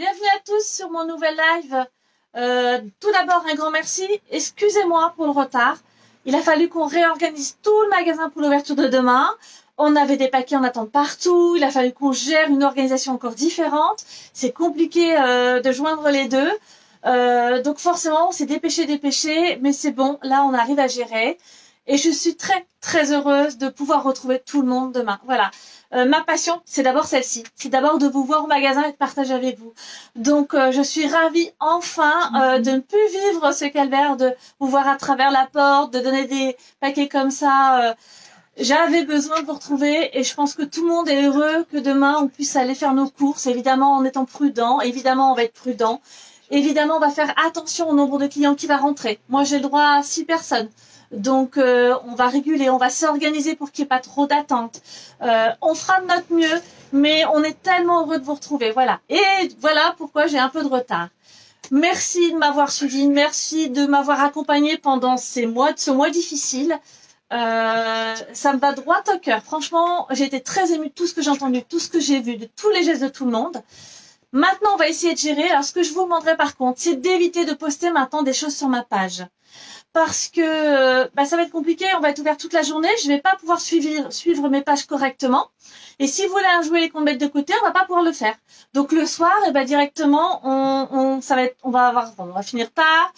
Bienvenue à tous sur mon nouvel live. Tout d'abord, un grand merci. Excusez-moi pour le retard. Il a fallu qu'on réorganise tout le magasin pour l'ouverture de demain. On avait des paquets en attente partout. Il a fallu qu'on gère une organisation encore différente. C'est compliqué de joindre les deux. Donc forcément, on s'est dépêché, mais c'est bon. Là, on arrive à gérer. Et je suis très heureuse de pouvoir retrouver tout le monde demain. Voilà. Ma passion, c'est d'abord celle-ci. C'est d'abord de vous voir au magasin et de partager avec vous. Donc, je suis ravie enfin de ne plus vivre ce calvaire, de vous voir à travers la porte, de donner des paquets comme ça. J'avais besoin de vous retrouver et je pense que tout le monde est heureux que demain on puisse aller faire nos courses. Évidemment, en étant prudent. Évidemment, on va être prudent. Évidemment, on va faire attention au nombre de clients qui va rentrer. Moi, j'ai le droit à 6 personnes. Donc, on va réguler, on va s'organiser pour qu'il n'y ait pas trop d'attente. On fera de notre mieux, mais on est tellement heureux de vous retrouver. Voilà. Et voilà pourquoi j'ai un peu de retard. Merci de m'avoir suivi, merci de m'avoir accompagné pendant ce mois difficile. Ça me va droit au cœur. Franchement, j'ai été très émue de tout ce que j'ai entendu, tout ce que j'ai vu, de tous les gestes de tout le monde. Maintenant, on va essayer de gérer. Alors, ce que je vous demanderai par contre, c'est d'éviter de poster maintenant des choses sur ma page. Parce que ça va être compliqué, on va être ouvert toute la journée, je vais pas pouvoir suivre mes pages correctement. Et si vous voulez jouer et qu'on mette de côté, on va pas pouvoir le faire. Donc le soir, directement, on va finir tard,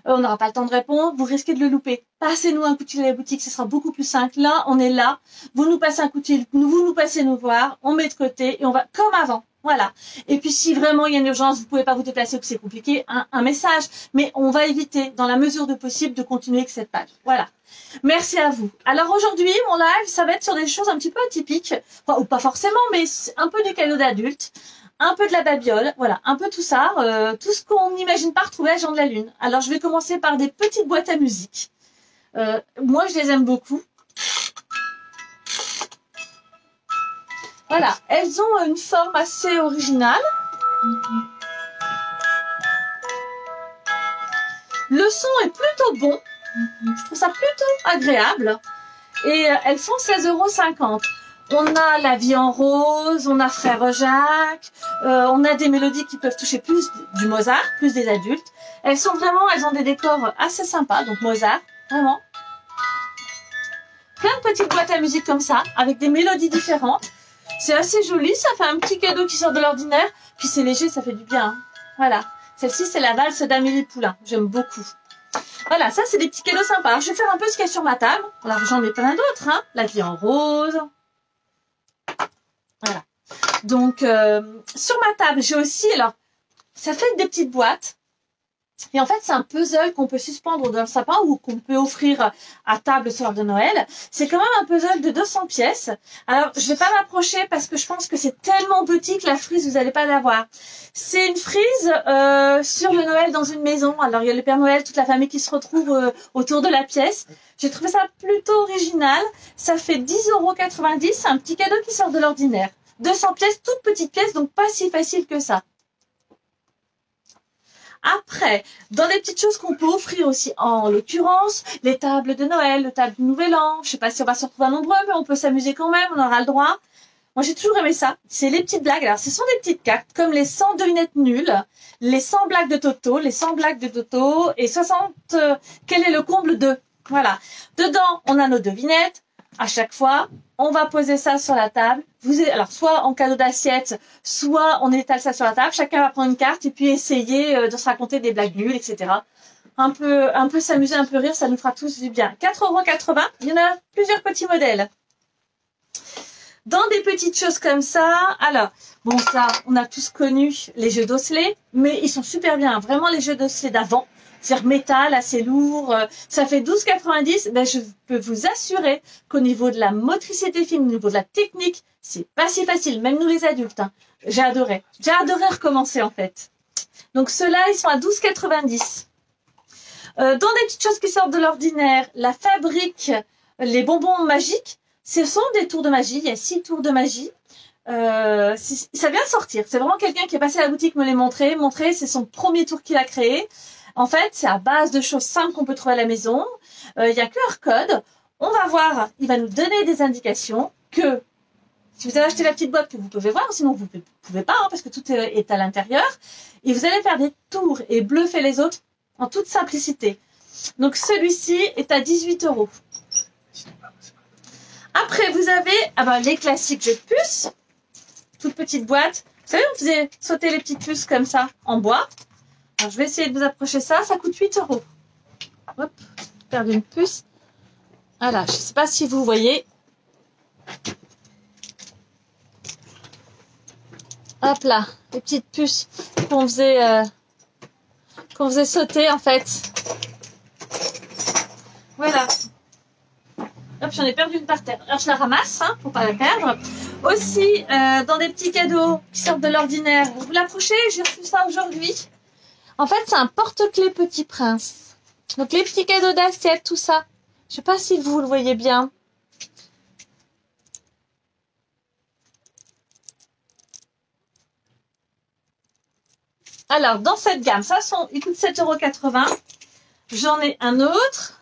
on n'aura pas le temps de répondre, vous risquez de le louper. Passez-nous un coup de fil à la boutique, ce sera beaucoup plus simple. Là, on est là, vous nous passez un coup de fil, vous nous passez nous voir, on met de côté et on va comme avant. Voilà. Et puis si vraiment il y a une urgence, vous pouvez pas vous déplacer ou que c'est compliqué, un message. Mais on va éviter, dans la mesure du possible, de continuer avec cette page. Voilà. Merci à vous. Alors aujourd'hui, mon live, ça va être sur des choses un petit peu atypiques. Enfin, ou pas forcément, mais un peu des cadeaux d'adultes, un peu de la babiole, voilà, un peu tout ça. Tout ce qu'on n'imagine pas retrouver à Jean de la Lune. Alors je vais commencer par des petites boîtes à musique. Moi, je les aime beaucoup. Voilà, elles ont une forme assez originale. Le son est plutôt bon. Je trouve ça plutôt agréable. Et elles sont 16,50 €. On a La Vie en Rose, on a Frère Jacques, on a des mélodies qui peuvent toucher plus du Mozart, plus des adultes. Elles ont des décors assez sympas, donc Mozart, vraiment. Plein de petites boîtes à musique comme ça, avec des mélodies différentes. C'est assez joli, ça fait un petit cadeau qui sort de l'ordinaire. Puis c'est léger, ça fait du bien. Hein. Voilà. Celle-ci, c'est la valse d'Amélie Poulain. J'aime beaucoup. Voilà, ça, c'est des petits cadeaux sympas. Alors, je vais faire un peu ce qu'il y a sur ma table. Alors, j'en ai plein d'autres. Hein. La Vie en Rose. Voilà. Donc, sur ma table, j'ai aussi... Alors, ça fait des petites boîtes. Et en fait, c'est un puzzle qu'on peut suspendre dans le sapin ou qu'on peut offrir à table le soir de Noël. C'est quand même un puzzle de 200 pièces. Alors, je vais pas m'approcher parce que je pense que c'est tellement petit que la frise, vous n'allez pas l'avoir. C'est une frise sur le Noël dans une maison. Alors, il y a le Père Noël, toute la famille qui se retrouve autour de la pièce. J'ai trouvé ça plutôt original. Ça fait 10,90 €. C'est un petit cadeau qui sort de l'ordinaire. 200 pièces, toute petite pièce, donc pas si facile que ça. Après, dans les petites choses qu'on peut offrir aussi, en l'occurrence, les tables de Noël, le table du Nouvel An. Je sais pas si on va se retrouver nombreux, mais on peut s'amuser quand même, on aura le droit. Moi, j'ai toujours aimé ça. C'est les petites blagues. Alors, ce sont des petites cartes, comme les 100 devinettes nulles, les 100 blagues de Toto, les 100 blagues de Toto, et 60, quel est le comble de? Voilà. Dedans, on a nos devinettes. À chaque fois, on va poser ça sur la table. Alors, soit en cadeau d'assiette, soit on étale ça sur la table. Chacun va prendre une carte et puis essayer de se raconter des blagues nulles, etc. Un peu s'amuser, un peu rire, ça nous fera tous du bien. 4,80 €. Il y en a plusieurs petits modèles. Dans des petites choses comme ça, alors, bon, ça, on a tous connu les jeux d'osselets, mais ils sont super bien. Vraiment, les jeux d'osselets d'avant. C'est-à-dire métal, assez lourd, ça fait 12,90 €. Ben, je peux vous assurer qu'au niveau de la motricité fine, au niveau de la technique, c'est pas si facile, même nous les adultes. Hein. J'ai adoré recommencer en fait. Donc ceux-là, ils sont à 12,90 €. Dans des petites choses qui sortent de l'ordinaire, la fabrique, les bonbons magiques, ce sont des tours de magie, il y a 6 tours de magie. Ça vient de sortir, c'est vraiment quelqu'un qui est passé à la boutique me les montrer, c'est son premier tour qu'il a créé. En fait, c'est à base de choses simples qu'on peut trouver à la maison. Il y a QR code. On va voir, il va nous donner des indications que Si vous avez acheté la petite boîte que vous pouvez voir, sinon vous ne pouvez pas, hein, parce que tout est à l'intérieur. Et vous allez faire des tours et bluffer les autres en toute simplicité. Donc celui-ci est à 18 €. Après, vous avez les classiques jeux de puces. Toute petite boîte. Vous savez, on faisait sauter les petites puces comme ça, en bois. Alors, je vais essayer de vous approcher ça. Ça coûte 8 €. Hop, perdre une puce. Voilà, je ne sais pas si vous voyez. Hop là, les petites puces qu'on faisait sauter en fait. Voilà. Hop, j'en ai perdu une par terre. Alors je la ramasse, hein, pour pas la perdre. Aussi, dans des petits cadeaux qui sortent de l'ordinaire. Vous l'approchez, j'ai reçu ça aujourd'hui. En fait, c'est un porte-clés Petit Prince. Donc les petits cadeaux d'assiette, tout ça. Je sais pas si vous le voyez bien. Alors, dans cette gamme, il coûte 7,80 €. J'en ai un autre.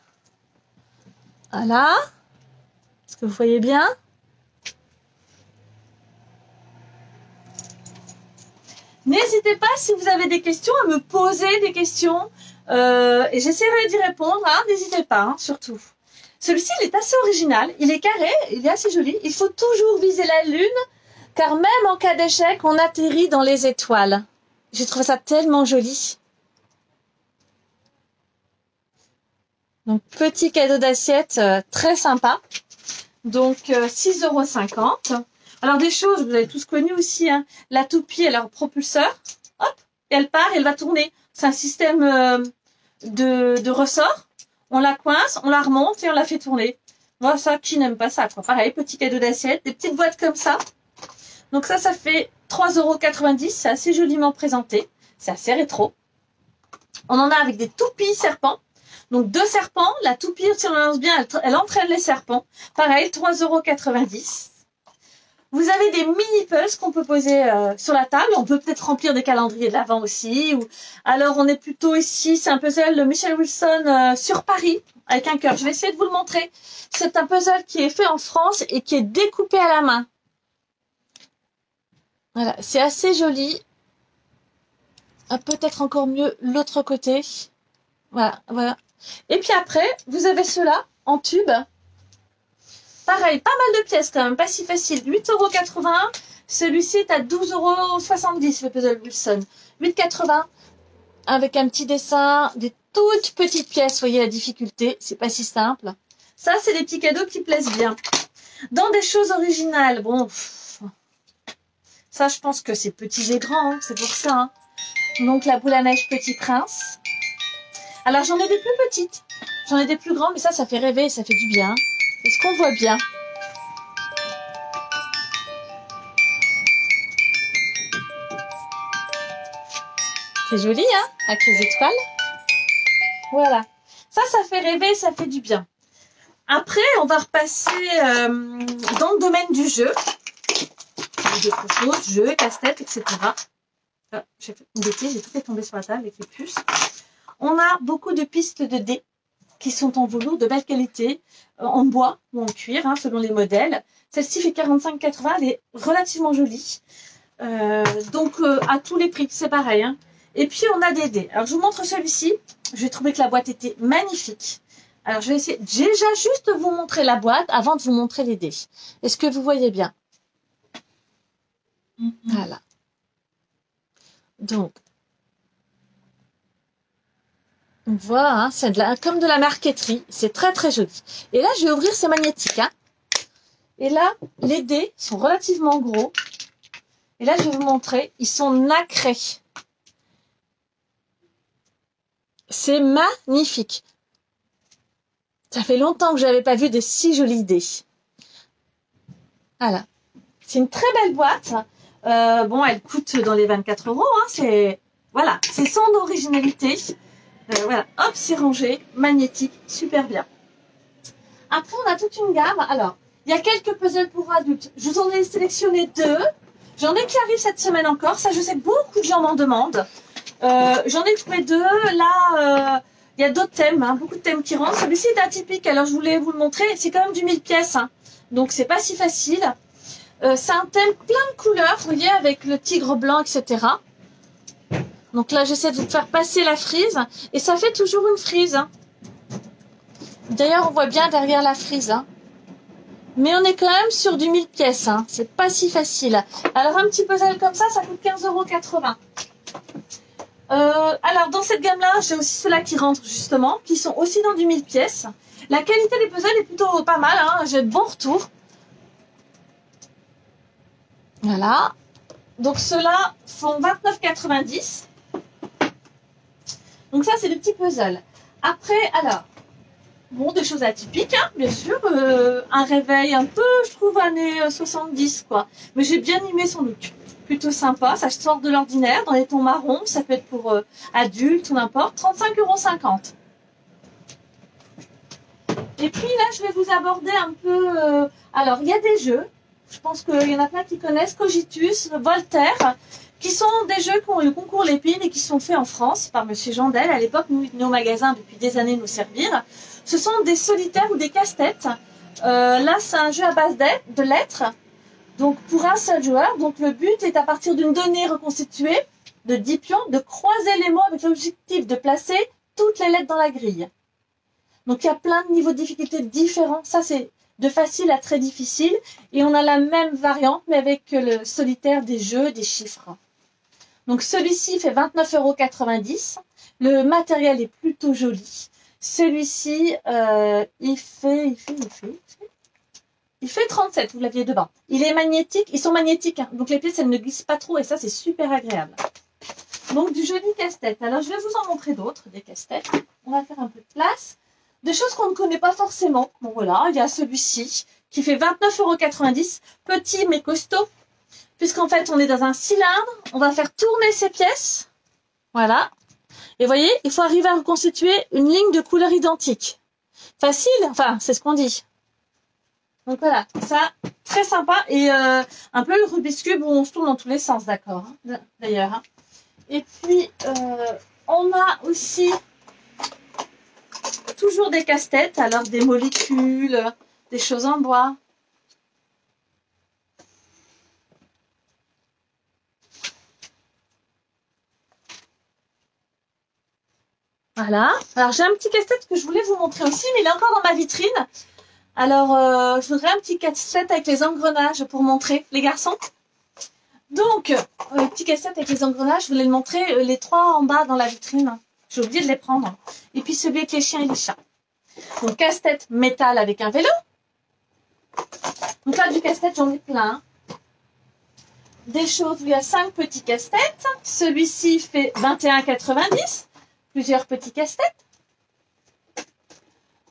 Voilà. Est-ce que vous voyez bien? N'hésitez pas, si vous avez des questions, à me poser des questions. Et j'essaierai d'y répondre. Hein, n'hésitez pas, hein, surtout. Celui-ci, il est assez original. Il est carré, il est assez joli. Il faut toujours viser la lune, car même en cas d'échec, on atterrit dans les étoiles. J'ai trouvé ça tellement joli. Donc, petit cadeau d'assiette très sympa. Donc, 6,50 €. Alors, des choses, vous avez tous connu aussi. Hein. La toupie, elle a un propulseur. Hop, et elle part et elle va tourner. C'est un système de ressort. On la coince, on la remonte et on la fait tourner. Moi, ça, qui n'aime pas ça, quoi. Pareil, petit cadeau d'assiette. Des petites boîtes comme ça. Donc ça fait 3,90 €. C'est assez joliment présenté. C'est assez rétro. On en a avec des toupies serpents. Donc 2 serpents. La toupie, si on la lance bien, elle entraîne les serpents. Pareil, 3,90 €. Vous avez des mini puzzles qu'on peut poser sur la table. On peut peut-être remplir des calendriers de l'Avent aussi. Alors, on est plutôt ici. C'est un puzzle de Michelle Wilson sur Paris avec un cœur. Je vais essayer de vous le montrer. C'est un puzzle qui est fait en France et qui est découpé à la main. Voilà, c'est assez joli. Peut-être encore mieux l'autre côté. Voilà, voilà. Et puis après, vous avez ceux-là en tube. Pareil, pas mal de pièces quand même, pas si facile. 8,80 €. Celui-ci est à 12,70 € le puzzle Wilson. 8,80 € avec un petit dessin, des toutes petites pièces. Vous voyez la difficulté, c'est pas si simple. Ça, c'est des petits cadeaux qui plaisent bien. Dans des choses originales, bon, ça, je pense que c'est petits et grands, hein, c'est pour ça. Hein. Donc, la boule à neige Petit Prince. Alors, j'en ai des plus petites. J'en ai des plus grands, mais ça fait rêver, ça fait du bien. C'est ce qu'on voit bien. C'est joli, hein, avec les étoiles. Voilà. Ça fait rêver, ça fait du bien. Après, on va repasser dans le domaine du jeu. D'autres choses, jeux, casse-tête, etc. Ah, j'ai fait une bêtise, j'ai tout fait tomber sur la table avec les puces. On a beaucoup de pistes de dés qui sont en velours de belle qualité, en bois ou en cuir, hein, selon les modèles. Celle-ci fait 45,80 €, elle est relativement jolie. Donc, à tous les prix, c'est pareil. Hein. Et puis, on a des dés. Alors, je vous montre celui-ci. J'ai trouvé que la boîte était magnifique. Alors, je vais essayer déjà juste de vous montrer la boîte avant de vous montrer les dés. Est-ce que vous voyez bien? Voilà. Donc, on voit, hein, c'est comme de la marqueterie. C'est très, très joli. Et là, je vais ouvrir, c'est magnétique. Hein. Et là, les dés sont relativement gros. Et là, je vais vous montrer, ils sont nacrés. C'est magnifique. Ça fait longtemps que je n'avais pas vu de si jolis dés. Voilà. C'est une très belle boîte. Bon, elle coûte dans les 24 €. Hein, voilà, c'est son originalité. Voilà, hop, c'est rangé, magnétique, super bien. Après, on a toute une gamme. Alors, il y a quelques puzzles pour adultes. Je vous en ai sélectionné 2. J'en ai qui arrivent cette semaine encore. Ça, je sais que beaucoup de gens m'en demandent. J'en ai trouvé 2. Là, il y a d'autres thèmes, hein, beaucoup de thèmes qui rentrent. Celui-ci est atypique, alors je voulais vous le montrer. C'est quand même du 1000 pièces. Hein. Donc, c'est pas si facile. C'est un thème plein de couleurs, vous voyez, avec le tigre blanc, etc. Donc là, j'essaie de vous faire passer la frise. Et ça fait toujours une frise. Hein. D'ailleurs, on voit bien derrière la frise. Hein. Mais on est quand même sur du 1000 pièces. Hein. C'est pas si facile. Alors, un petit puzzle comme ça coûte 15,80 €. Alors, dans cette gamme-là, j'ai aussi ceux-là qui rentrent, justement, qui sont aussi dans du 1000 pièces. La qualité des puzzles est plutôt pas mal. Hein. J'ai de bons retours. Voilà. Donc, ceux-là font 29,90 €. Donc, ça, c'est des petits puzzles. Après, alors, bon, des choses atypiques, hein, bien sûr. Un réveil un peu, je trouve, années 70, quoi. Mais j'ai bien aimé son look. Plutôt sympa. Ça sort de l'ordinaire, dans les tons marrons. Ça peut être pour adultes ou n'importe. 35,50 €. Et puis là, je vais vous aborder un peu... alors, il y a des jeux. Je pense qu'il y en a plein qui connaissent. Cogitus, Voltaire, qui sont des jeux qui ont eu le concours Lépine et qui sont faits en France par Monsieur Jandel. À l'époque, nous venons au magasin depuis des années nous servir. Ce sont des solitaires ou des casse-têtes. Là, c'est un jeu à base de lettres. Donc, pour un seul joueur. Donc, le but est à partir d'une donnée reconstituée de 10 pions, de croiser les mots avec l'objectif de placer toutes les lettres dans la grille. Donc, il y a plein de niveaux de difficulté différents. Ça, c'est de facile à très difficile. Et on a la même variante, mais avec le solitaire des jeux, des chiffres. Donc, celui-ci fait 29,90 €. Le matériel est plutôt joli. Celui-ci, il fait 37, vous l'aviez devant. Il est magnétique, ils sont magnétiques, hein, donc les pièces, elles ne glissent pas trop et ça, c'est super agréable. Donc, du joli casse-tête. Alors, je vais vous en montrer d'autres, des casse-têtes. On va faire un peu de place. Des choses qu'on ne connaît pas forcément. Bon, voilà, il y a celui-ci qui fait 29,90 €. Petit mais costaud, puisqu'en fait, on est dans un cylindre. On va faire tourner ces pièces. Voilà. Et vous voyez, il faut arriver à reconstituer une ligne de couleur identique. Facile, enfin, c'est ce qu'on dit. Donc voilà, ça, très sympa. Et un peu le Rubik's Cube où on se tourne dans tous les sens, d'accord, hein, d'ailleurs. Hein. Et puis, on a aussi toujours des casse-têtes, alors des molécules, des choses en bois. Voilà. Alors, j'ai un petit casse-tête que je voulais vous montrer aussi, mais il est encore dans ma vitrine. Alors, je voudrais un petit casse-tête avec les engrenages pour montrer, les garçons. Donc, le petit casse-tête avec les engrenages, je voulais le montrer, les trois en bas dans la vitrine. J'ai oublié de les prendre. Et puis celui avec les chiens et les chats. Donc, casse-tête métal avec un vélo. Donc là, du casse-tête, j'en ai plein. Des choses où il y a 5 petits casse-têtes. Celui-ci fait 21,90 €. Plusieurs petits casse-têtes.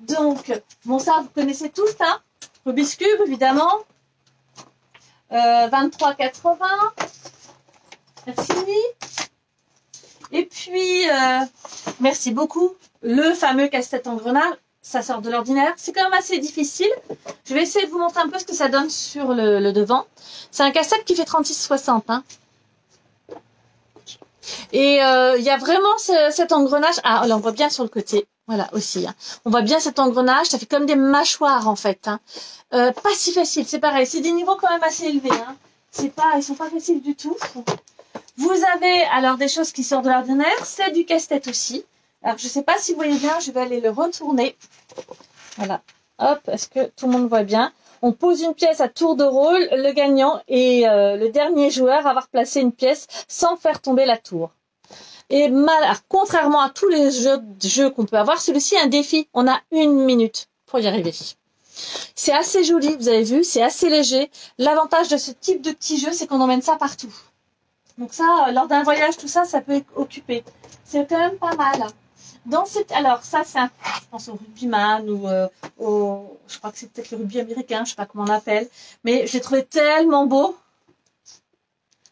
Donc, bon, ça, vous connaissez tous, hein. Rubik's Cube, évidemment. 23,80 €. Merci. Et puis, merci beaucoup. Le fameux casse-tête engrenage, ça sort de l'ordinaire. C'est quand même assez difficile. Je vais essayer de vous montrer un peu ce que ça donne sur le devant. C'est un casse-tête qui fait 36,60 €. Hein. Et il y a vraiment cet engrenage. Ah, là, on voit bien sur le côté. Voilà, aussi. Hein. On voit bien cet engrenage. Ça fait comme des mâchoires, en fait. Hein. Pas si facile. C'est pareil. C'est des niveaux quand même assez élevés. Hein. Ils sont pas faciles du tout. Vous avez alors des choses qui sortent de l'ordinaire. C'est du casse-tête aussi. Alors, je sais pas si vous voyez bien. Je vais aller le retourner. Voilà. Hop, est-ce que tout le monde voit bien? On pose une pièce à tour de rôle. Le gagnant est le dernier joueur à avoir placé une pièce sans faire tomber la tour. Et contrairement à tous les jeux qu'on peut avoir, celui-ci est un défi. On a 1 minute pour y arriver. C'est assez joli, vous avez vu, c'est assez léger. L'avantage de ce type de petit jeu, c'est qu'on emmène ça partout. Donc ça, lors d'un voyage, tout ça, ça peut occuper. C'est quand même pas mal. Alors ça, c'est je pense au rugbyman ou je crois que c'est peut-être le rugby américain, je sais pas comment on l'appelle. Mais je l'ai trouvé tellement beau.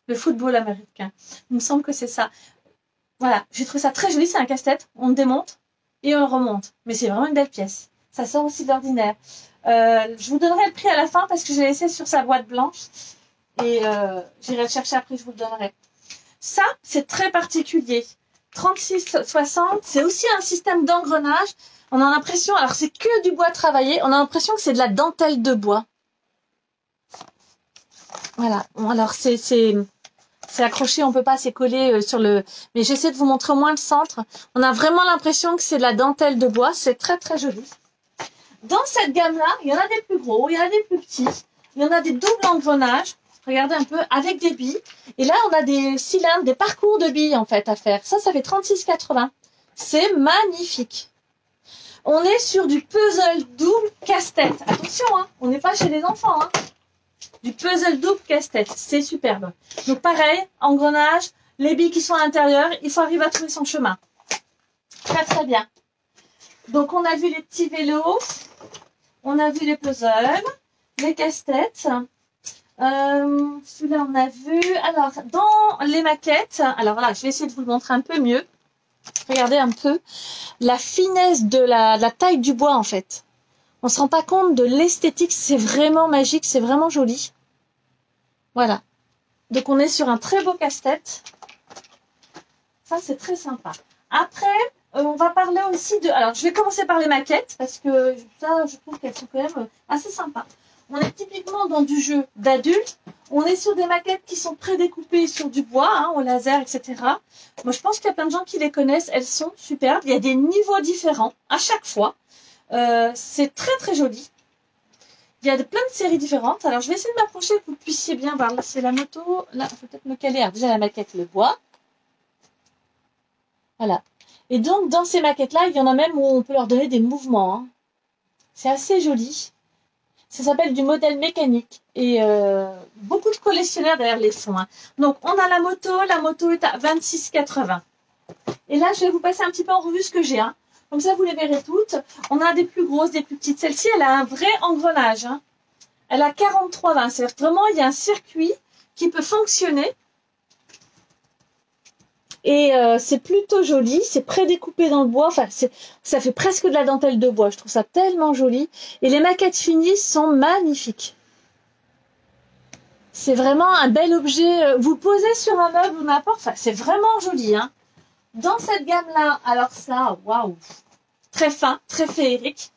Le football américain. Il me semble que c'est ça. Voilà, j'ai trouvé ça très joli, c'est un casse-tête. On le démonte et on le remonte. Mais c'est vraiment une belle pièce. Ça sort aussi de l'ordinaire. Je vous donnerai le prix à la fin parce que j'ai laissé sur sa boîte blanche. Et j'irai le chercher après, je vous le donnerai. Ça, c'est très particulier. 36,60, c'est aussi un système d'engrenage. On a l'impression, alors c'est que du bois travaillé, on a l'impression que c'est de la dentelle de bois. Voilà. Bon, alors, c'est accroché, on peut pas, c'est collé sur le... Mais j'essaie de vous montrer au moins le centre. On a vraiment l'impression que c'est de la dentelle de bois. C'est très, très joli. Dans cette gamme-là, il y en a des plus gros, il y en a des plus petits. Il y en a des doubles engrenages. Regardez un peu, avec des billes. Et là, on a des cylindres, des parcours de billes, en fait, à faire. Ça fait 36,80. C'est magnifique. On est sur du puzzle double casse-tête. Attention, hein, on n'est pas chez les enfants, hein. Du puzzle double casse-tête. C'est superbe. Donc, pareil, engrenage, les billes qui sont à l'intérieur, il faut arriver à trouver son chemin. Très, très bien. Donc, on a vu les petits vélos. On a vu les puzzles, les casse-têtes. Celui-là, on a vu. Alors, dans les maquettes, alors là, je vais essayer de vous le montrer un peu mieux. Regardez un peu la finesse de la taille du bois, en fait. On ne se rend pas compte de l'esthétique. C'est vraiment magique, c'est vraiment joli. Voilà. Donc, on est sur un très beau casse-tête. Ça, c'est très sympa. Après, on va parler aussi de... Alors, je vais commencer par les maquettes, parce que ça, je trouve qu'elles sont quand même assez sympas. On est typiquement dans du jeu d'adulte. On est sur des maquettes qui sont prédécoupées sur du bois, hein, au laser, etc. Moi, je pense qu'il y a plein de gens qui les connaissent. Elles sont superbes. Il y a des niveaux différents à chaque fois. C'est très, très joli. Il y a plein de séries différentes. Alors, je vais essayer de m'approcher pour que vous puissiez bien voir. Là, c'est la moto. Là, je vais peut-être me caler. Alors, déjà, la maquette, le bois. Voilà. Et donc, dans ces maquettes-là, il y en a même où on peut leur donner des mouvements, hein. C'est assez joli. Ça s'appelle du modèle mécanique. Et beaucoup de collectionneurs d'ailleurs les font, hein. Donc, on a la moto. La moto est à 26,80. Et là, je vais vous passer un petit peu en revue ce que j'ai, hein. Comme ça, vous les verrez toutes. On a des plus grosses, des plus petites. Celle-ci, elle a un vrai engrenage, hein. Elle a 43,20. C'est-à-dire vraiment, il y a un circuit qui peut fonctionner. Et c'est plutôt joli, c'est prédécoupé dans le bois, enfin ça fait presque de la dentelle de bois, je trouve ça tellement joli. Et les maquettes finies sont magnifiques. C'est vraiment un bel objet, vous le posez sur un meuble ou n'importe, enfin, c'est vraiment joli, hein. Dans cette gamme-là, alors ça, waouh, très fin, très féerique.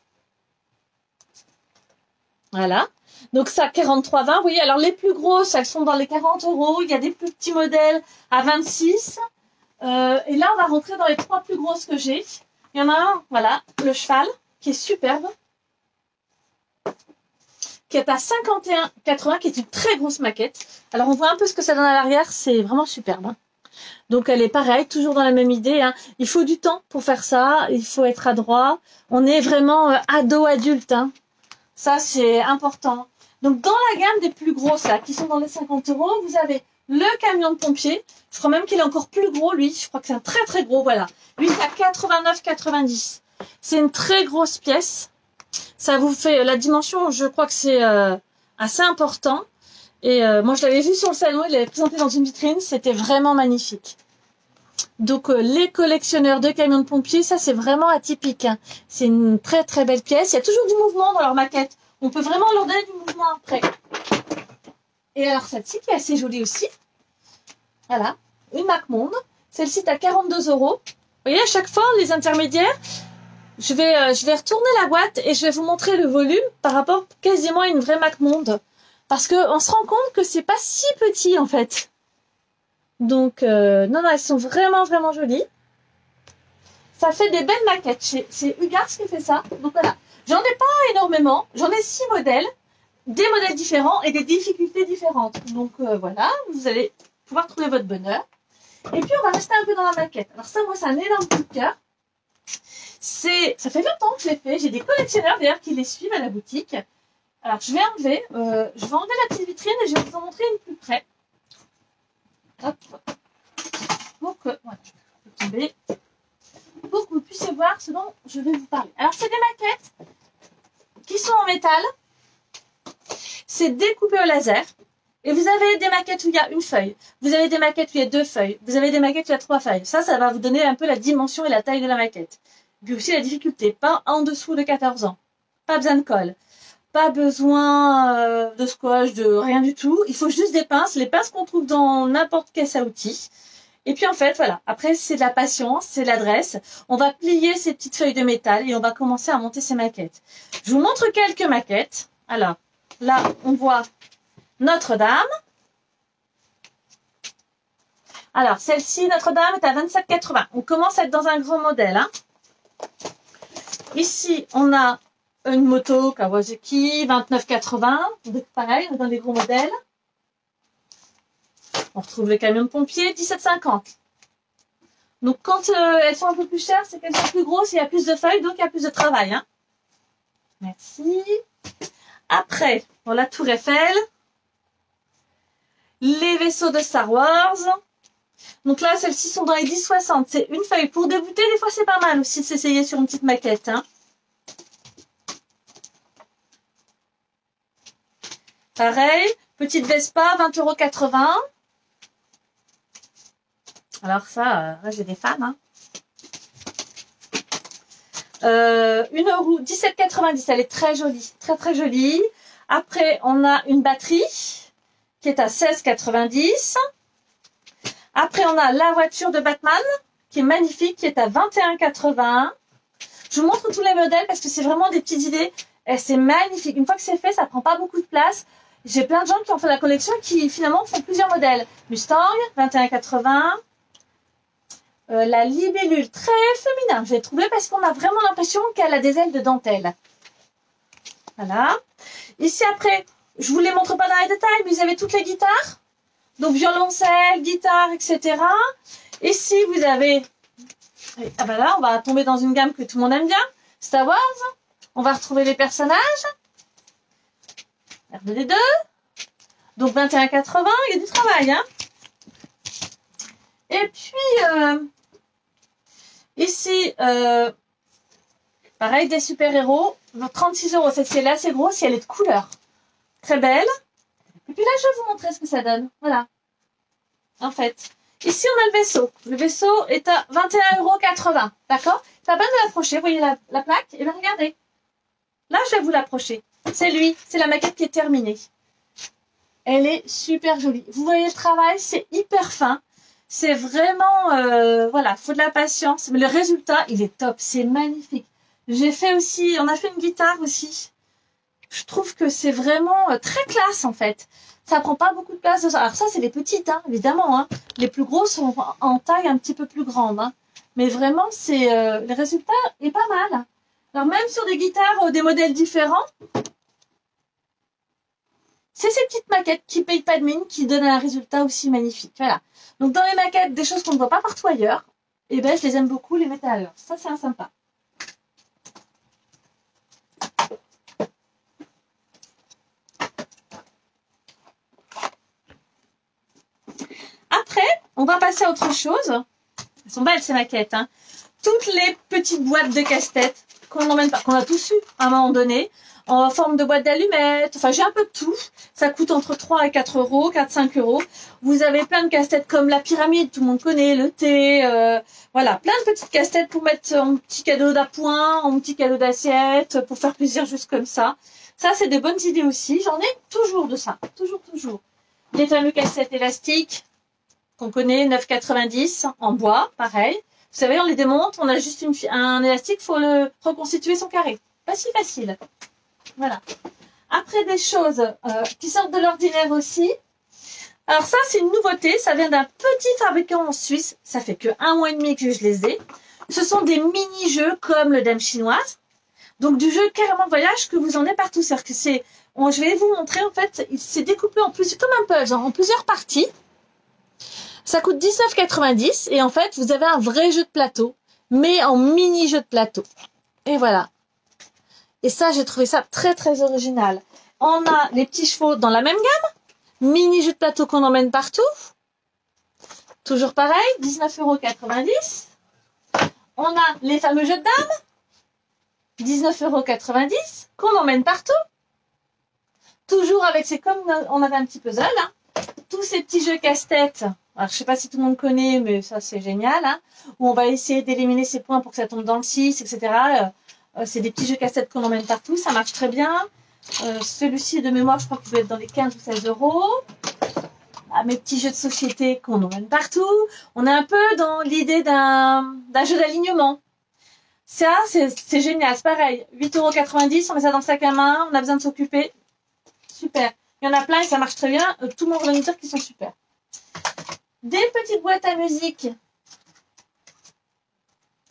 Voilà. Donc ça, 43,20, vous voyez, alors les plus grosses, elles sont dans les 40 €, il y a des plus petits modèles à 26. Et là, on va rentrer dans les 3 plus grosses que j'ai. Il y en a un, voilà, le cheval, qui est superbe, qui est à 51,80, qui est une très grosse maquette. Alors, on voit un peu ce que ça donne à l'arrière, c'est vraiment superbe, hein. Donc, elle est pareille, toujours dans la même idée, hein. Il faut du temps pour faire ça, il faut être adroit. On est vraiment ado-adulte, hein. Ça, c'est important. Donc, dans la gamme des plus grosses, là, qui sont dans les 50 €, vous avez le camion de pompier. Je crois même qu'il est encore plus gros, lui. Je crois que c'est un très, très gros, voilà. Lui, c'est à 89,90. C'est une très grosse pièce. Ça vous fait la dimension, je crois que c'est assez important. Et moi, je l'avais vu sur le salon, il l'avait présenté dans une vitrine. C'était vraiment magnifique. Donc, les collectionneurs de camions de pompiers, ça, c'est vraiment atypique, hein. C'est une très, très belle pièce. Il y a toujours du mouvement dans leur maquette. On peut vraiment leur donner du mouvement après. Et alors, celle-ci qui est assez jolie aussi. Voilà, une MacMonde. Celle-ci est à 42 €. Vous voyez, à chaque fois, les intermédiaires, je vais retourner la boîte et je vais vous montrer le volume par rapport quasiment à une vraie MacMonde. Parce qu'on se rend compte que c'est pas si petit, en fait. Donc, non, elles sont vraiment, vraiment jolies. Ça fait des belles maquettes. C'est Hugars qui fait ça. Donc, voilà. J'en ai pas énormément. J'en ai 6 modèles. Des modèles différents et des difficultés différentes. Donc, voilà. Vous allez pouvoir trouver votre bonheur. Et puis, on va rester un peu dans la maquette. Alors ça, moi, c'est un énorme coup de cœur. Ça fait longtemps que je l'ai fait. J'ai des collectionneurs, d'ailleurs, qui les suivent à la boutique. Alors, je vais enlever la petite vitrine et je vais vous en montrer une plus près. Hop. Pour que, voilà, je peux tomber. Pour que vous puissiez voir ce dont je vais vous parler. Alors, c'est des maquettes qui sont en métal. C'est découpé au laser. Et vous avez des maquettes où il y a une feuille. Vous avez des maquettes où il y a 2 feuilles. Vous avez des maquettes où il y a 3 feuilles. Ça va vous donner un peu la dimension et la taille de la maquette. Puis aussi la difficulté. Pas en dessous de 14 ans. Pas besoin de colle. Pas besoin de scotch, de rien du tout. Il faut juste des pinces. Les pinces qu'on trouve dans n'importe quelle caisse à outils. Et puis en fait, voilà. Après, c'est de la patience, c'est de l'adresse. On va plier ces petites feuilles de métal et on va commencer à monter ces maquettes. Je vous montre quelques maquettes. Alors, là, on voit Notre-Dame. Alors, celle-ci, Notre-Dame, est à 27,80. On commence à être dans un grand modèle. Hein. Ici, on a une moto Kawasaki, 29,80. Donc, pareil, on est dans des gros modèles. On retrouve les camions de pompiers, 17,50. Donc, quand elles sont un peu plus chères, c'est qu'elles sont plus grosses, il y a plus de feuilles, donc il y a plus de travail. Hein. Merci. Après, pour la Tour Eiffel, les vaisseaux de Star Wars. Donc là, celles-ci sont dans les 10,60. C'est une feuille. Pour débuter, des fois, c'est pas mal aussi de s'essayer sur une petite maquette. Hein. Pareil, petite Vespa, 20,80 €. Alors ça, là, j'ai des fans. Hein. Une roue, 17,90 €. Elle est très jolie. Très, très jolie. Après, on a une batterie qui est à 16,90 €. Après, on a la voiture de Batman, qui est magnifique, qui est à 21,80 €. Je vous montre tous les modèles parce que c'est vraiment des petites idées. Et c'est magnifique. Une fois que c'est fait, ça prend pas beaucoup de place. J'ai plein de gens qui ont fait la collection qui, finalement, font plusieurs modèles. Mustang, 21,80 €. La libellule, très féminin. Je l'ai trouvée parce qu'on a vraiment l'impression qu'elle a des ailes de dentelle. Voilà. Ici, après, je vous les montre pas dans les détails, mais vous avez toutes les guitares. Donc, violoncelle, guitare, etc. Ici, vous avez... Ah ben là, on va tomber dans une gamme que tout le monde aime bien. Star Wars. On va retrouver les personnages. R2D2. Donc, 21,80 €. Il y a du travail, hein. Et puis, ici, pareil, des super-héros. 36 €. Celle-ci, elle est assez grosse et elle est de couleur. Très belle. Et puis là, je vais vous montrer ce que ça donne. Voilà. En fait, ici, on a le vaisseau. Le vaisseau est à 21,80 €. D'accord? Ça va de l'approcher. Vous voyez la plaque? Et bien, regardez. Là, je vais vous l'approcher. C'est lui. C'est la maquette qui est terminée. Elle est super jolie. Vous voyez le travail? C'est hyper fin. C'est vraiment... voilà, faut de la patience. Mais le résultat, il est top. C'est magnifique. J'ai fait aussi... On a fait une guitare aussi. Je trouve que c'est vraiment très classe, en fait. Ça prend pas beaucoup de place. Alors ça, c'est les petites, hein, évidemment. Hein. Les plus grosses sont en taille un petit peu plus grande. Hein. Mais vraiment, c'est le résultat est pas mal. Alors même sur des guitares, des modèles différents, c'est ces petites maquettes qui payent pas de mine qui donnent un résultat aussi magnifique. Voilà. Donc dans les maquettes, des choses qu'on ne voit pas partout ailleurs, et ben je les aime beaucoup, les mettre à l'heure. Ça, c'est un sympa. Après, on va passer à autre chose. Elles sont belles ces maquettes. Hein. Toutes les petites boîtes de casse-tête qu'on emmène pas, qu'on a tous eu à un moment donné, en forme de boîte d'allumettes. Enfin, j'ai un peu de tout. Ça coûte entre 3 et 4 €, 4-5 €. Vous avez plein de casse-têtes comme la pyramide, tout le monde connaît, le thé. Voilà, plein de petites casse-têtes pour mettre en petit cadeau d'appoint, en petit cadeau d'assiette, pour faire plaisir juste comme ça. Ça, c'est de bonnes idées aussi. J'en ai toujours de ça. Toujours, toujours. Les fameux casse-têtes élastiques qu'on connaît, 9,90 € en bois, pareil. Vous savez, on les démonte, on a juste un élastique, il faut le reconstituer son carré. Pas si facile. Voilà. Après, des choses qui sortent de l'ordinaire aussi. Alors ça, c'est une nouveauté. Ça vient d'un petit fabricant en Suisse. Ça fait que 1 mois et demi que je les ai. Ce sont des mini-jeux comme le Dame chinoise. Donc du jeu carrément de voyage que vous en avez partout. C'est-à-dire que c'est... je vais vous montrer, en fait, il s'est découpé en plus, comme un puzzle, en plusieurs parties. Ça coûte 19,90 € et en fait, vous avez un vrai jeu de plateau, mais en mini jeu de plateau. Et voilà. Et ça, j'ai trouvé ça très, très original. On a les petits chevaux dans la même gamme. Mini jeu de plateau qu'on emmène partout. Toujours pareil, 19,90 €. On a les fameux jeux de dames. 19,90 € qu'on emmène partout. Toujours avec, c'est comme on avait un petit puzzle, hein. Tous ces petits jeux casse-tête. Alors, je sais pas si tout le monde connaît, mais ça, c'est génial, hein. Où on va essayer d'éliminer ses points pour que ça tombe dans le 6, etc. C'est des petits jeux casse-tête qu'on emmène partout. Ça marche très bien. Celui-ci, de mémoire, je crois qu'il doit être dans les 15 ou 16 €. Ah, mes petits jeux de société qu'on emmène partout. On est un peu dans l'idée d'un jeu d'alignement. Ça, c'est génial. C'est pareil. 8,90 €, on met ça dans le sac à main. On a besoin de s'occuper. Super. Il y en a plein et ça marche très bien. Tout le monde va nous dire qu'ils sont super. des petites boîtes à musique.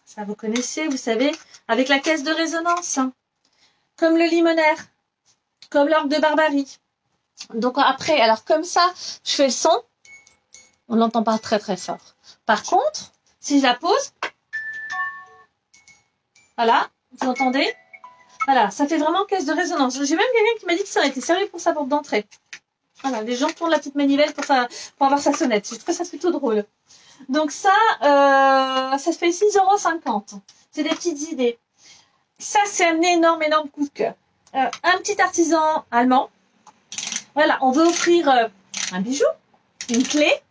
Ça, vous connaissez, vous savez, avec la caisse de résonance. Comme le limonaire, comme l'orgue de Barbarie. Donc après, alors comme ça, je fais le son. On l'entend pas très très fort. Par contre, si je la pose, voilà, vous entendez? Voilà, ça fait vraiment caisse de résonance. J'ai même quelqu'un qui m'a dit que ça aurait été servi pour sa porte d'entrée. Voilà, les gens tournent la petite manivelle pour avoir sa sonnette. Je trouve ça plutôt drôle. Donc ça, ça se fait 6,50 €. C'est des petites idées. Ça, c'est un énorme coup de cœur. Un petit artisan allemand. Voilà, on veut offrir un bijou, une clé,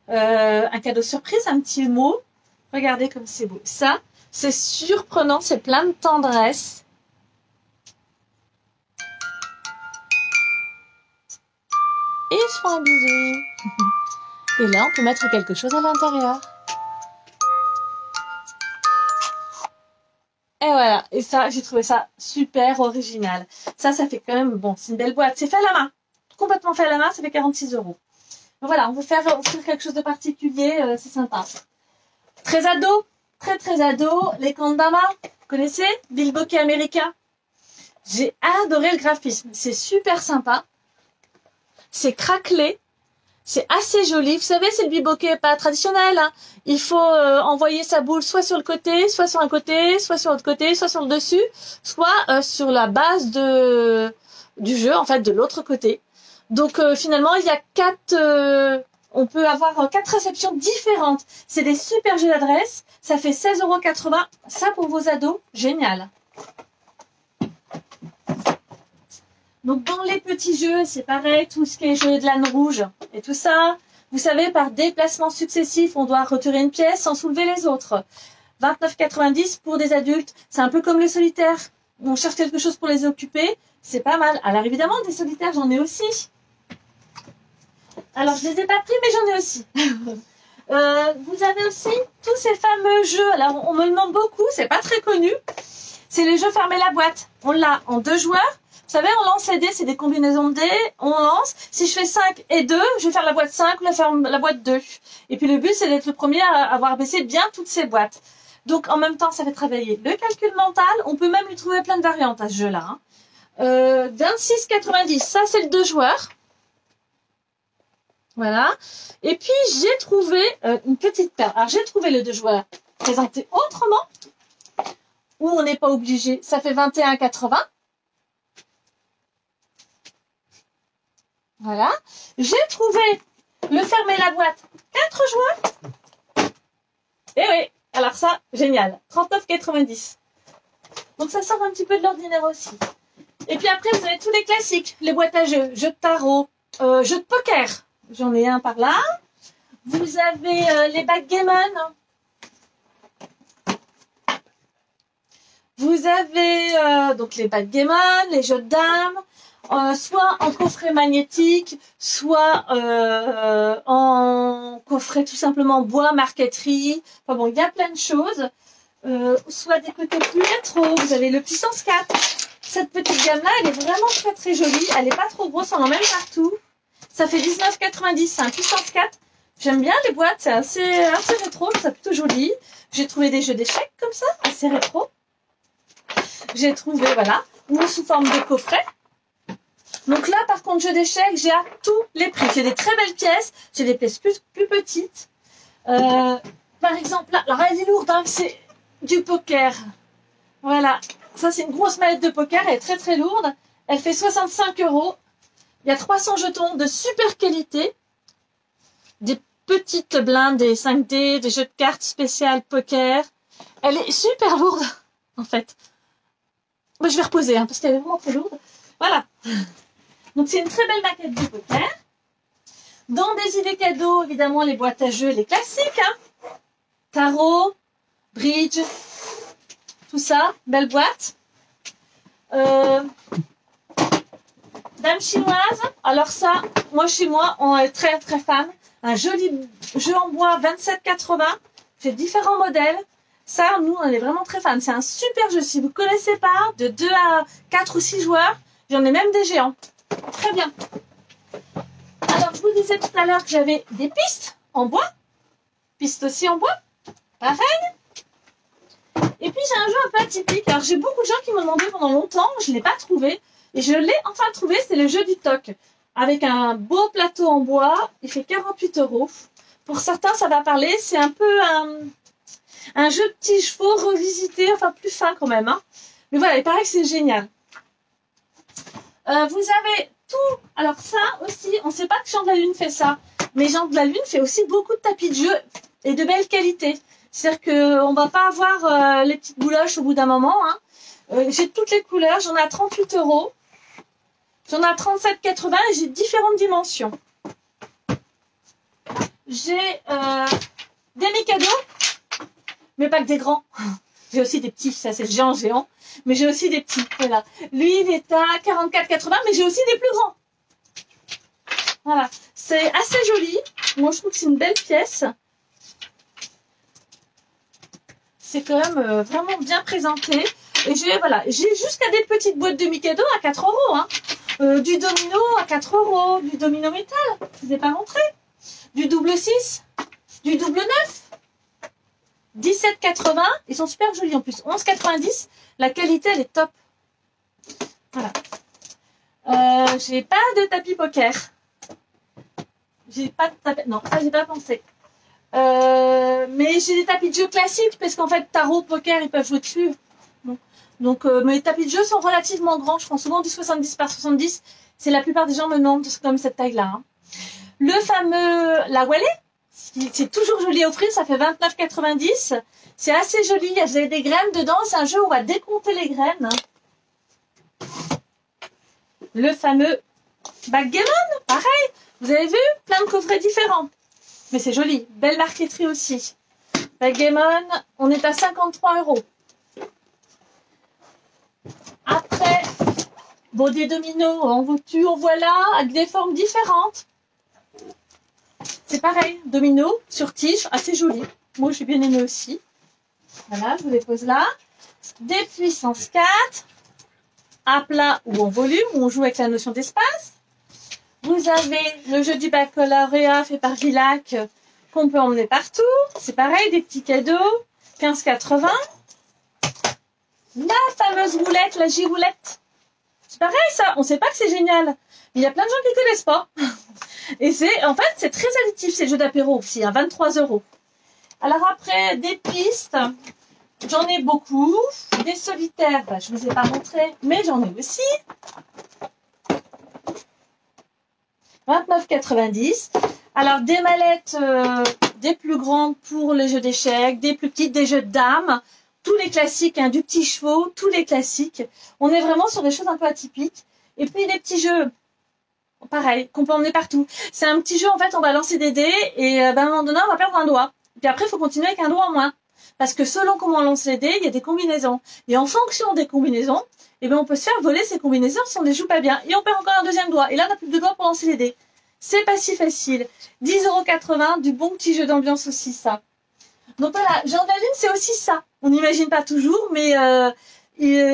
un cadeau surprise, un petit mot. Regardez comme c'est beau. Ça, c'est surprenant, c'est plein de tendresse. Et ils se font un bisou. Et là, on peut mettre quelque chose à l'intérieur. Et voilà. Et ça, j'ai trouvé ça super original. Ça fait quand même, bon, c'est une belle boîte. C'est fait à la main. Complètement fait à la main, ça fait 46 €. Donc voilà, on veut faire offrir quelque chose de particulier, c'est sympa. Très ado, très ado, les Kendama, vous connaissez? Bilboquet américain. J'ai adoré le graphisme, c'est super sympa. C'est craquelé, c'est assez joli. Vous savez, c'est le bilboquet pas traditionnel. Hein. Il faut envoyer sa boule soit sur le côté, soit sur un côté, soit sur l'autre côté, soit sur le dessus, soit sur la base du jeu, en fait, de l'autre côté. Donc finalement, il y a on peut avoir 4 réceptions différentes. C'est des super jeux d'adresse. Ça fait 16,80 €. Ça pour vos ados, génial. Donc dans les petits jeux, c'est pareil, tout ce qui est jeu de l'âne rouge et tout ça. Vous savez, par déplacement successif, on doit retirer une pièce sans soulever les autres. 29,90 € pour des adultes. C'est un peu comme le solitaire. On cherche quelque chose pour les occuper. C'est pas mal. Alors évidemment, des solitaires, j'en ai aussi. Alors, je les ai pas pris, mais j'en ai aussi. Vous avez aussi tous ces fameux jeux. Alors, on me le demande beaucoup, c'est pas très connu. C'est les jeux fermer la boîte. On l'a en 2 joueurs. Vous savez, on lance les dés, c'est des combinaisons de dés. On lance. Si je fais 5 et 2, je vais faire la boîte 5 ou la boîte 2. Et puis, le but, c'est d'être le premier à avoir baissé bien toutes ces boîtes. Donc, en même temps, ça fait travailler le calcul mental. On peut même lui trouver plein de variantes à ce jeu-là. 26,90 €. Ça, c'est le 2 joueurs. Voilà. Et puis, j'ai trouvé une petite perle. Alors, j'ai trouvé le 2 joueurs présenté autrement, où on n'est pas obligé. Ça fait 21,80 €. Voilà. J'ai trouvé le fermer la boîte 4 joueurs. Et oui. Alors ça, génial. 39,90 €. Donc, ça sort un petit peu de l'ordinaire aussi. Et puis après, vous avez tous les classiques. Les boîtes à jeux, jeux de tarot, jeux de poker. J'en ai un par là. Vous avez les backgammon. Vous avez donc les backgammon, les jeux de dames, soit en coffret magnétique, soit en coffret tout simplement bois, marqueterie. Enfin bon, il y a plein de choses. Soit des côtés plus rétro. Vous avez le puissance 4. Cette petite gamme-là, elle est vraiment très jolie. Elle n'est pas trop grosse, on en met partout. Ça fait 19,90 €. C'est un puissance 4. J'aime bien les boîtes, c'est assez rétro, c'est plutôt joli. J'ai trouvé des jeux d'échecs comme ça, assez rétro. J'ai trouvé, voilà, ou sous forme de coffret. Donc là, par contre, jeux d'échecs, j'ai à tous les prix. J'ai des très belles pièces, j'ai des pièces plus petites. Par exemple, là, alors elle est lourde, hein, c'est du poker. Voilà, ça c'est une grosse mallette de poker, elle est très lourde. Elle fait 65 €. Il y a 300 jetons de super qualité. Des petites blindes, des 5D, des jeux de cartes spéciales poker. Elle est super lourde, en fait. Moi, je vais reposer, hein, parce qu'elle est vraiment très lourde. Voilà. Donc, c'est une très belle maquette de poker. Dans des idées cadeaux, évidemment, les boîtes à jeux, les classiques. Hein. Tarot, bridge, tout ça. Belle boîte. Dame chinoise. Alors ça, moi, chez moi, on est très fan. Un joli jeu en bois, 27,80 €. J'ai différents modèles. Ça, nous, on est vraiment très fans. C'est un super jeu. Si vous ne connaissez pas, de 2 à 4 ou 6 joueurs, j'en ai même des géants. Très bien. Alors, je vous disais tout à l'heure que j'avais des pistes en bois. Piste aussi en bois. Pareil. Et puis j'ai un jeu un peu atypique. Alors j'ai beaucoup de gens qui m'ont demandé pendant longtemps, je ne l'ai pas trouvé. Et je l'ai enfin trouvé, c'est le jeu du toc. Avec un beau plateau en bois, il fait 48 €. Pour certains, ça va parler, c'est un peu un jeu de petits chevaux revisité, enfin plus fin quand même. Hein. Mais voilà, il paraît que c'est génial. Vous avez tout. Alors ça aussi, on ne sait pas que Jean de la Lune fait ça. Mais Jean de la Lune fait aussi beaucoup de tapis de jeu et de belle qualité. C'est-à-dire qu'on ne va pas avoir les petites bouloches au bout d'un moment. Hein. J'ai toutes les couleurs, j'en ai à 38 €. J'en ai à 37,80 et j'ai différentes dimensions. J'ai des Mikado, mais pas que des grands. J'ai aussi des petits, ça c'est le géant. Mais j'ai aussi des petits, voilà. Lui, il est à 44,80, mais j'ai aussi des plus grands. Voilà, c'est assez joli. Moi, je trouve que c'est une belle pièce. C'est quand même vraiment bien présenté. Et j'ai jusqu'à des petites boîtes de Mikado à 4 €. Hein. Du domino à 4 €, du domino métal, je ne ai pas montré. Du double 6, du double 9. 17,80, ils sont super jolis en plus. 11,90, la qualité elle est top. Voilà. J'ai pas de tapis poker. J'ai pas de tapis. Non, ça j'ai pas pensé. Mais j'ai des tapis de jeu classiques parce qu'en fait tarot, poker, ils peuvent jouer dessus. Donc mes tapis de jeu sont relativement grands. Je prends souvent du 70 par 70. C'est la plupart des gens me demandent comme cette taille-là. Hein. Le fameux la Wallet. C'est toujours joli à offrir, ça fait 29,90. C'est assez joli, vous avez des graines dedans. C'est un jeu où on va décompter les graines. Le fameux backgammon, pareil. Vous avez vu, plein de coffrets différents. Mais c'est joli, belle marqueterie aussi. Backgammon, on est à 53 €. Après, bon, des dominos en voiture, voilà, avec des formes différentes. C'est pareil, domino sur tige, assez joli. Moi, j'ai bien aimé aussi. Voilà, je vous les pose là. Des puissances 4, à plat ou en volume, où on joue avec la notion d'espace. Vous avez le jeu du baccalauréat fait par Villac, qu'on peut emmener partout. C'est pareil, des petits cadeaux, 15,80. La fameuse roulette, la J-roulette. C'est pareil, ça, on ne sait pas que c'est génial. Il y a plein de gens qui ne connaissent pas. Et en fait, c'est très additif, c'est le jeu d'apéro aussi, à 23 €. Alors après, des pistes, j'en ai beaucoup. Des solitaires, je ne vous ai pas montré, mais j'en ai aussi. 29,90. Alors des mallettes, des plus grandes pour les jeux d'échecs, des plus petites, des jeux de dames. Tous les classiques, hein, du petit chevaux, tous les classiques. On est vraiment sur des choses un peu atypiques. Et puis des petits jeux. Pareil, qu'on peut emmener partout. C'est un petit jeu, en fait, on va lancer des dés et à un moment donné, on va perdre un doigt. Et puis après, il faut continuer avec un doigt en moins. Parce que selon comment on lance les dés, il y a des combinaisons. Et en fonction des combinaisons, eh bien, on peut se faire voler ces combinaisons si on ne les joue pas bien. Et on perd encore un deuxième doigt. Et là, on n'a plus de doigts pour lancer les dés. C'est pas si facile. 10,80 €, du bon petit jeu d'ambiance aussi, ça. Donc voilà, Jean de la Lune, c'est aussi ça. On n'imagine pas toujours, mais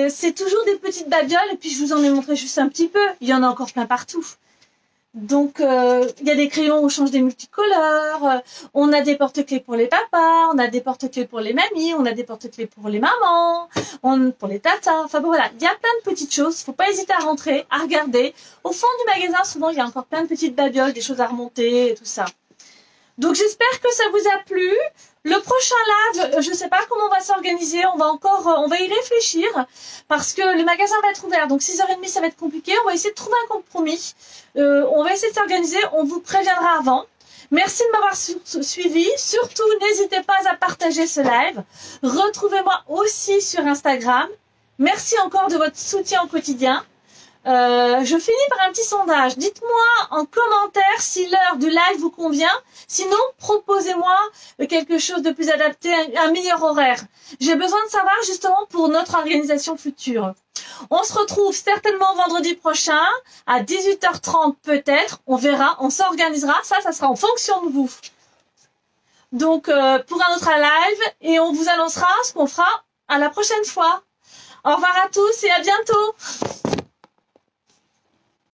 c'est toujours des petites babioles. Et puis, je vous en ai montré juste un petit peu. Il y en a encore plein partout. Donc, il y a des crayons où on change des multicolores, on a des porte-clés pour les papas, on a des porte-clés pour les mamies, on a des porte-clés pour les mamans, pour les tatas. Enfin bon, voilà, il y a plein de petites choses. Faut pas hésiter à rentrer, à regarder. Au fond du magasin, souvent, il y a encore plein de petites babioles, des choses à remonter et tout ça. Donc, j'espère que ça vous a plu. Le prochain live, je ne sais pas comment on va s'organiser. On va y réfléchir parce que le magasin va être ouvert. Donc 6h30, ça va être compliqué. On va essayer de trouver un compromis. On va essayer de s'organiser. On vous préviendra avant. Merci de m'avoir suivi. Surtout, n'hésitez pas à partager ce live. Retrouvez-moi aussi sur Instagram. Merci encore de votre soutien au quotidien. Je finis par un petit sondage. Dites-moi en commentaire si l'heure du live vous convient. Sinon, proposez-moi quelque chose de plus adapté, un meilleur horaire. J'ai besoin de savoir justement pour notre organisation future. On se retrouve certainement vendredi prochain à 18h30 peut-être. On verra, on s'organisera. Ça sera en fonction de vous. Donc, pour un autre live et on vous annoncera ce qu'on fera à la prochaine fois. Au revoir à tous et à bientôt.